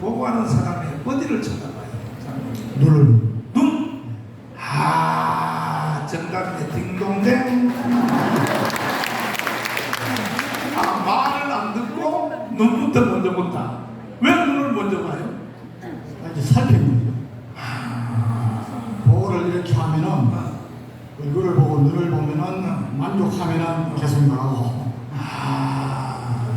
보고하는 사람이 어디를 쳐다봐요? 눈을. 눈? 아, 정답이네. 딩동댕. 아, 말을 안 듣고 눈부터 먼저 본다. 왜 눈을 먼저 봐요? 이제 살피는 거죠. 보고를 이렇게 하면은 얼굴을 보고 눈을 보면은 만족하면은 계속 나가고,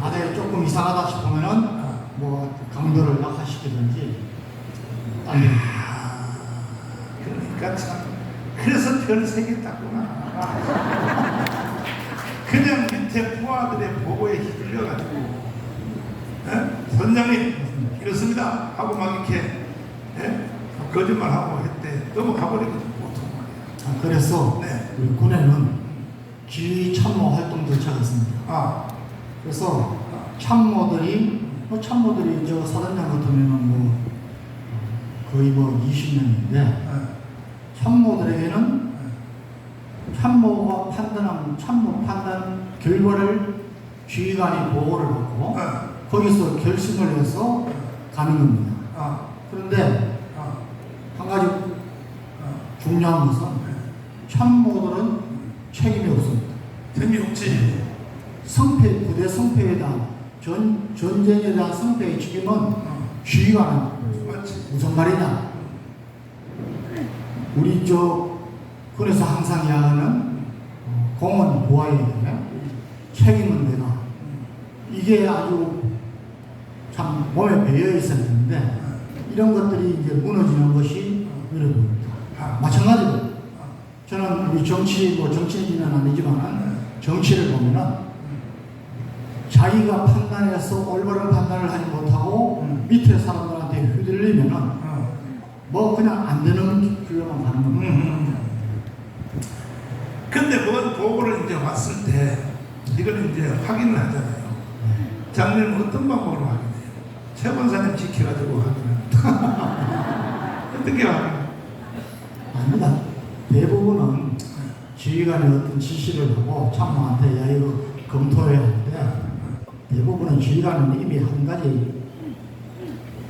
만약에 조금 이상하다 싶으면은 뭐 강도를 약화시키든지. 그러니까 참, 그래서 별 3개 땄구나. 그냥 밑에 부하들의 보고에 휘둘려가지고, 선장님 이렇습니다 하고 막 이렇게 거짓말하고 했대. 넘어가버리거든 보통 말이야. 그래서 네. 우리 군에는 지휘 참모 활동 절차가 있습니다. 그래서 참모들이 저 사단장 같으면은 뭐 거의 뭐 20년인데 참모들에게는 참모가 판단한 참모 판단 결과를 지휘관이 보고를 받고 거기서 결심을 해서 가는 겁니다. 그런데 한 가지 중요한 것은 참모들은 책임이 없습니다. 재미없지. 부대 성패에 대한 전쟁에 대한 성패의 책임은 지휘관은 무슨 말이냐? 우리 군에서 항상 이야기하는 공은 보아에게 책임은 내가. 이게 아주 참 몸에 배어 있어야 되는데 이런 것들이 이제 무너지는 것이 눈에 보입니다. 마찬가지로 저는 우리 정치인은 아니지만 정치를 보면은 자기가 판단해서 올바른 판단을 하지 못하고 밑에 사람들한테 휘둘리면은 뭐 그냥 안 되는 길로만 가는 겁니다. 근데 뭔 보고를 이제 왔을 때 이걸 이제 확인을 하잖아요. 장면은 어떤 방법으로 확인해요? 최 권사님 지켜가지고 확인합니다. 어떻게 확인해요? 아닙니다. 대부분은 지휘관이 어떤 지시를 하고 참모한테 야 이거 검토해야 하는데 대부분은 지휘관은 이미 한 가지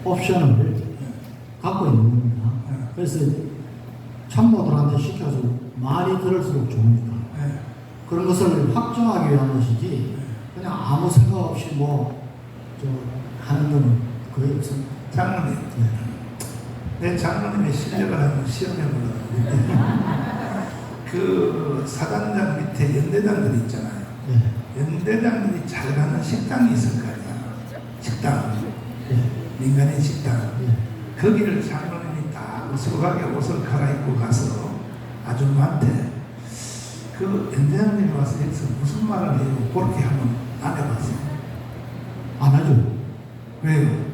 옵션을 갖고 있는 겁니다. 그래서 참모들한테 시켜서 많이 들을수록 좋으니까 그런 것을 확정하기 위한 것이지 그냥 아무 생각 없이 하는 건 거의 없습니다. 장로님, 내 장로님의 실력을 한번 시험해보려고. 그 사단장 밑에 연대장들이 있잖아요. 연대장들이 잘 가는 식당이 있을 거 아니야. 식당. 민간인 식당. 거기를 장로님이 딱 우스하게 옷을 갈아입고 가서 아줌마한테 그 연대장님이 와서 여기서 무슨 말을 해요? 그렇게 한번 안 해봤어요. 안 하죠. 왜요?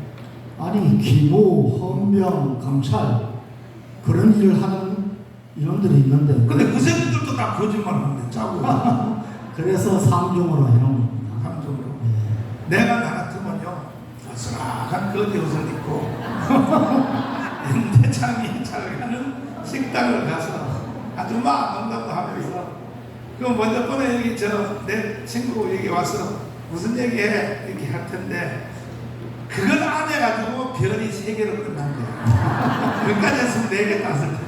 아니 기무, 헌병, 감찰 그런 일을 하는 인원들이 있는데 근데 그 새끼들도 다 거짓말하는데 짜고. 그래서 삼중으로 해놓은 겁니다. 삼중으로. 내가 나 같으면요 어슬악한 거지 옷을 입고 연대장이 잘 가는 식당을 가서 아줌마 농담도 하면서 그럼 먼저 번에 여기 내 친구 여기 와서 무슨 얘기해 이렇게 할 텐데 그걸 안 해가지고 별이 3개로 끝난 거야. 그까지 했으면 4개 땄을 텐데.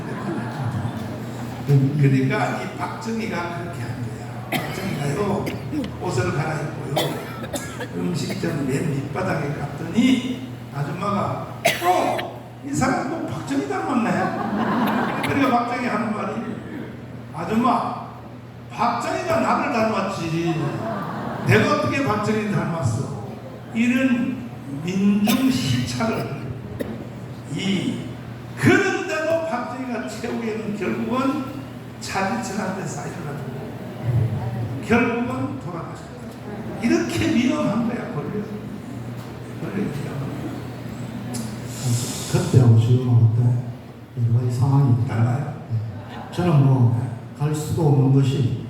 그러니까 이 박정희가 그렇게 한 거야. 박정희가요 옷을 갈아입고요 음식점 맨 밑바닥에 갔더니 아줌마가 이 사람 또 박정희 닮았네. 그러니까 박정희 하는 말이 아줌마 박정희가 나를 닮았지 내가 어떻게 박정희 닮았어. 이런 민중 시찰을 그런데도 박정희가 최후에는 결국은 차지천한테 쌓여가지고 결국은 돌아가셨다. 이렇게 위험한 거야 권력. 권력이 위험한 거야. 그때하고 지금하고 또 여러 가지 상황이 달라요. 저는 갈 수도 없는 것이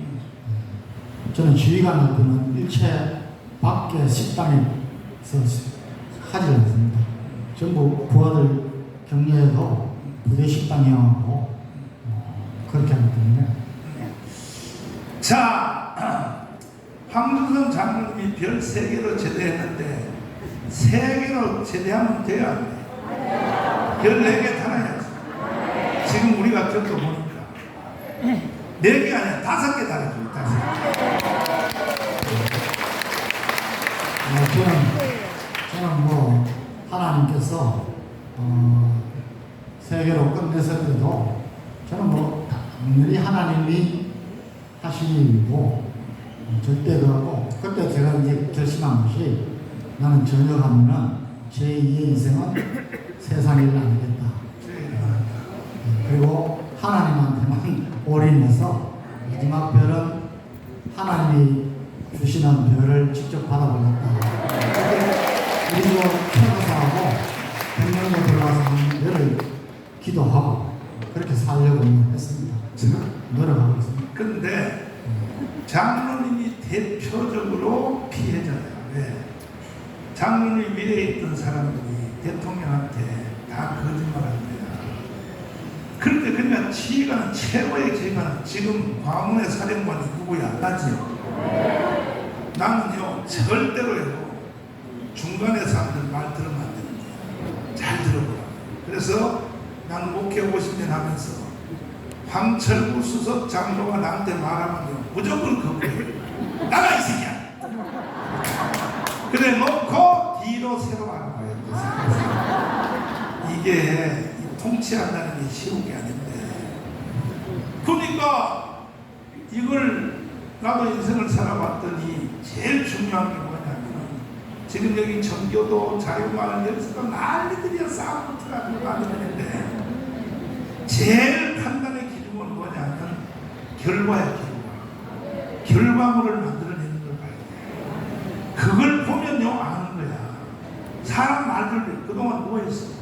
저는 지휘관을 두는 일체 밖에 식당에서 하지 않습니다. 전부 부하들 격려해서 부대 식당이하고 그렇게 하기 때문에. 자, 황준성 장로님이 별 3개로 제대했는데 세계로 제대하면 돼야 돼. 14개 달아야지. 지금 우리가 적도 보니까 4개 아니야 5개 달아줘. 5개. 저는 뭐 하나님께서 세계로 끝내서도 저는 뭐 당연히 하나님이 하신 일이고 절대 그러고 그때 제가 이제 결심한 것이 나는 저녁 하면은 제2의 인생은 세상 일을 안 하겠다. 그리고 하나님한테만 올인해서 마지막 별은 하나님이 주시는 별을 직접 받아보겠다. 그리고 천사하고 백명에 들어가서 한 별을 기도하고 그렇게 살려고 했습니다. 노력하고 있습니다. 근데 장로님이 대표적으로 피해자예요. 왜? 장로님 미래에 있던 사람들이 대통령한테 다 거짓말합니다. 그런데 그러니까 지휘관 최고의 지휘관 지금 광운의 사령관이 누구야? 나지요. 나는요 절대로요 중간에 사람들 말 들으면 안 되는 거야. 잘 들어보라. 그래서 나는 목회 50년 하면서 황철구 수석 장로가 나한테 말하면 무조건 거부해. 나가 이 새끼야. 그래 놓고 뒤로 새로 가는 거예요. 이게 통치한다는 게 쉬운 게 아닌데. 그러니까 이걸 나도 인생을 살아봤더니 제일 중요한 게 뭐냐면 지금 여기 전교도 자유마을 여기서도 난리들이야. 싸움부터가 난리들인데 제일 판단의 기준은 뭐냐면 결과야. 결과물을 만들어내는 걸 봐야 돼. 그걸 보면요 아는 거야. 사람 말들 그동안 뭐 했어?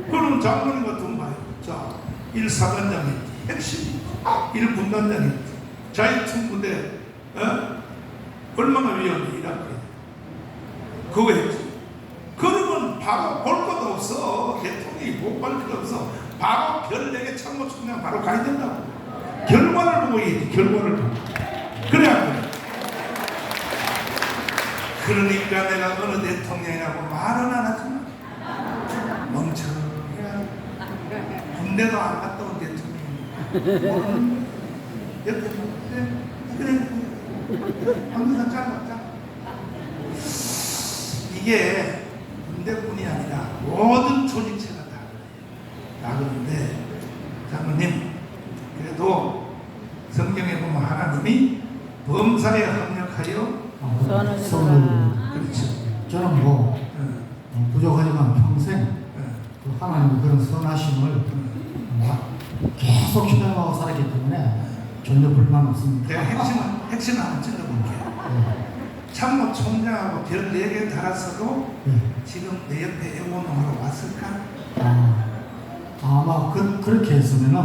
그럼 장로님 같은 거 봐요. 자, 1사단장이 핵심 1분단장이 자유충부대 얼마나 위험해 이라고 그거 했지. 그러면 바로 볼 것도 없어. 대통령이 못볼 필요 없어. 바로 별 4개 참모총장 바로 가야 된다고. 결과를 보고 얘기해. 결과를 보고. 그래야 돼. 그러니까 내가 어느 대통령이라고 말은 안 하지만 멍청해. 군대도 안 갔다 온 대통령. 옆에 그래. 항상 짧았다. 이게 군대뿐이 아니라 모든 조직체가 다 그런데 장로님 그래도 성경에 보면 하나님이 범사에 합력하여 선을 그렇죠. 저는 뭐 부족하지만 평생 그 하나님의 그런 선하심을 계속 실행하고 살았기 때문에 전혀 불만 없습니다. 내가 핵심을 한번 찔러볼게요. 참모총장하고 별 4개 달았어도 지금 내 옆에 애원하러 왔을까? 아마 그렇게 했으면은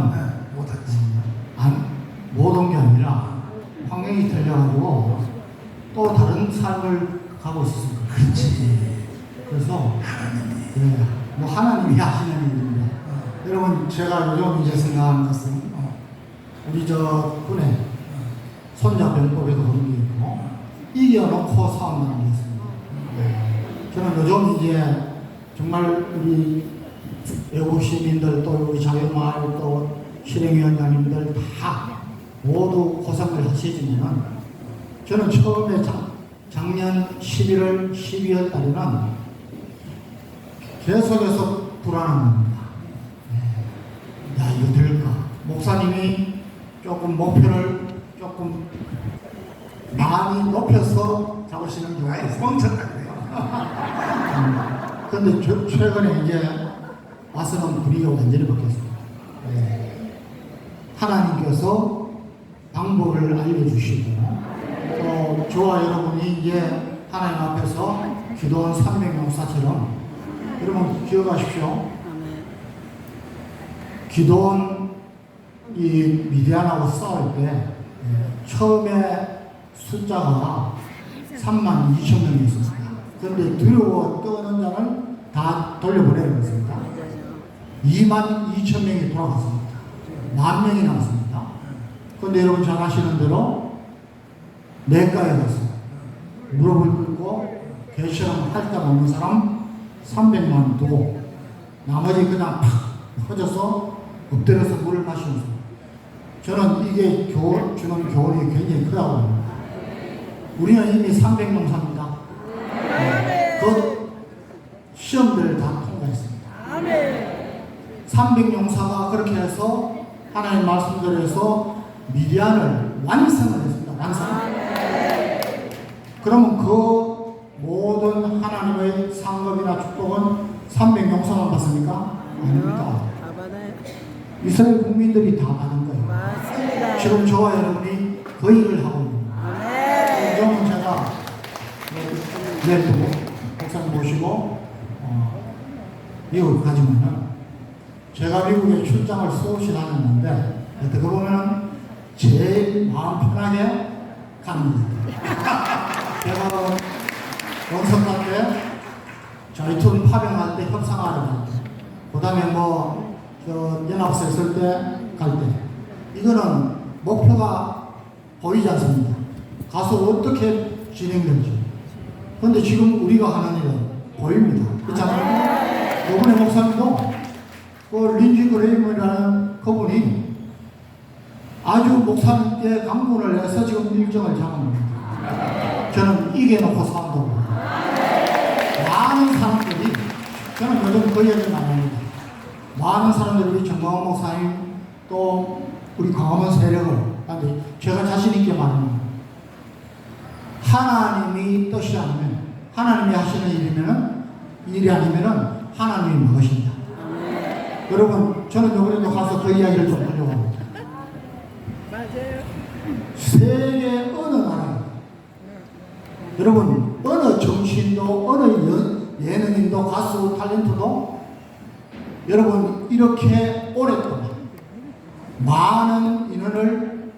못 왔지. 못 온 게 아니라 환경이 틀려가지고 또 다른 삶을 가고 있었을 거예요. 그렇지. 그래서 하나님이 뭐 하나님이 하시는 일입니다. 여러분 제가 요즘 이제 생각하는 것은 우리 저 군에 손자 병법에도 그런 게 있고 이겨놓고 싸운다는 게 있습니다. 저는 요즘 이제 정말 우리 외국 시민들 또 우리 자유마을 또 실행위원장님들 다 모두 고생을 하시지만 저는 처음에 작년 11월, 12월 달에는 계속해서 불안한 겁니다. 야, 이거 될까? 목사님이 조금 목표를 조금 많이 높여서 잡으시는 경우가 있어요. 뻥쳤다 그래요. 그런데 최근에 이제 와서는 분위기가 완전히 바뀌었습니다. 하나님께서 방법을 알려주시고 또 저와 여러분이 이제 하나님 앞에서 기도한 300명사처럼 여러분 기억하십시오. 기도한 이 미디안하고 싸울 때 처음에 숫자가 3만 2천 명이었습니다. 그런데 두려워 떠는 자를 다 돌려보내는 것입니다. 2만 2천 명이 돌아갔습니다. 10,000명이 남았습니다. 그런데 여러분 잘 아시는 대로 내과에 가서 무릎을 꿇고 개처럼 할 데 없는 사람 300만 두고 나머지 그냥 팍 퍼져서 엎드려서 물을 마시면서 저는 이게 주는 교훈이 굉장히 크다고 봅니다. 우리는 이미 300명사입니다. 그 시험들을 다 통과했습니다. 300용사가 그렇게 해서 하나님 말씀대로해서 미디안을 완성을 했습니다. 완성. 그러면 그 모든 하나님의 상급이나 축복은 300용사만 받습니까? 아닙니다. 이스라엘 국민들이 다 받은 거예요. 맞습니다. 지금 저와 여러분이 그 일을 하고 있습니다. 그러면 제가 내일 또 목사님 모시고 미국 가지면은 제가 미국에 출장을 수없이 다녔는데 어떻게 보면 제일 마음 편하게 가는 거예요. 제가 원석할 때 저희 팀 파병할 때 협상하러 갈 때, 그 다음에 연합사 있을 때 갈 때, 이거는 목표가 보이지 않습니다. 가서 어떻게 진행될지. 그런데 지금 우리가 하는 일은 보입니다. 그렇잖아요. 이번에 목사님도 그 린지 그레이먼이라는 그분이 아주 목사님께 강문을 해서 지금 일정을 잡아놓습니다. 저는 이겨놓고 산다고. 많은 사람들이, 저는 요즘 그 얘기를 많이 합니다. 많은 사람들이 우리 정광훈 목사님 또 우리 광화문 세력을, 제가 자신있게 말합니다. 하나님이 뜻이 아니면, 하나님이 하시는 일이 아니면 하나님이 무엇입니다. 여러분, 저는 이번에도 가서 그 이야기를 좀 하려고 합니다. 맞아요. 세계 어느 나라, 여러분, 어느 정신도, 어느 예능인도, 가수, 탤런트도 여러분, 이렇게 오랫동안 많은 인원을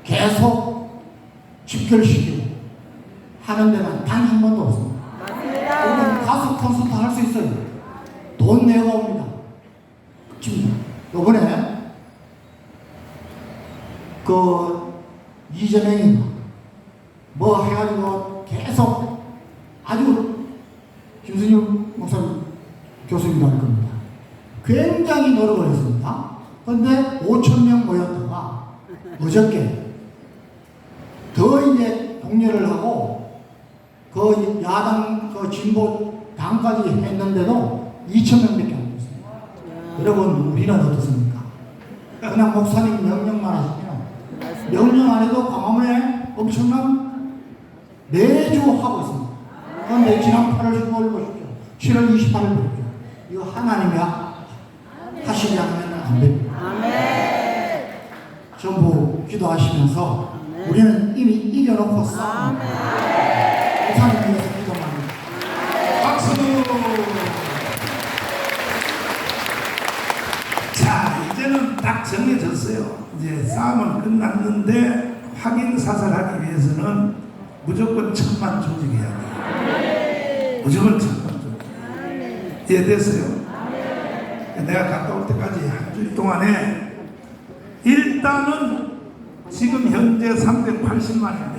계속 집결시키고 하는 데는 단 한 번도 없습니다. 여러분, 가수 콘서트 할 수 있어요. 돈 내고 옵니다. 지금 요번에 이재명이 해가지고 계속 아주 김순일 목사님 교수님도 할 겁니다. 굉장히 노력을 했습니다. 그런데 5,000명 모였다가 어저께 더 이제 독려를 하고 그 야당 진보 당까지 했는데도 2,000명밖에 안 됐습니다. 여러분, 우리는 어떻습니까? 그냥 목사님 명령만 하시면 명령 안 해도 광화문에 엄청난 매주 하고 있습니다. 그런데 지난 8월 15일 보십시오. 7월 28일 보십시오. 이거 하나님이 하시지 않으면 안 됩니다. 전부 기도하시면서 우리는 이미 이겨놓고 싸웁니다. 목사님 위해서 기도만 합니다. 박수! 자, 이제는 딱 정해졌어요. 이제 싸움은 끝났는데 확인 사살하기 위해서는 무조건 1,000만 조직해야 돼요. 무조건 1,000만 조직. 이해됐어요? 내가 갔다 올 때까지 한 주일 동안에 일단은 지금 현재 380만인데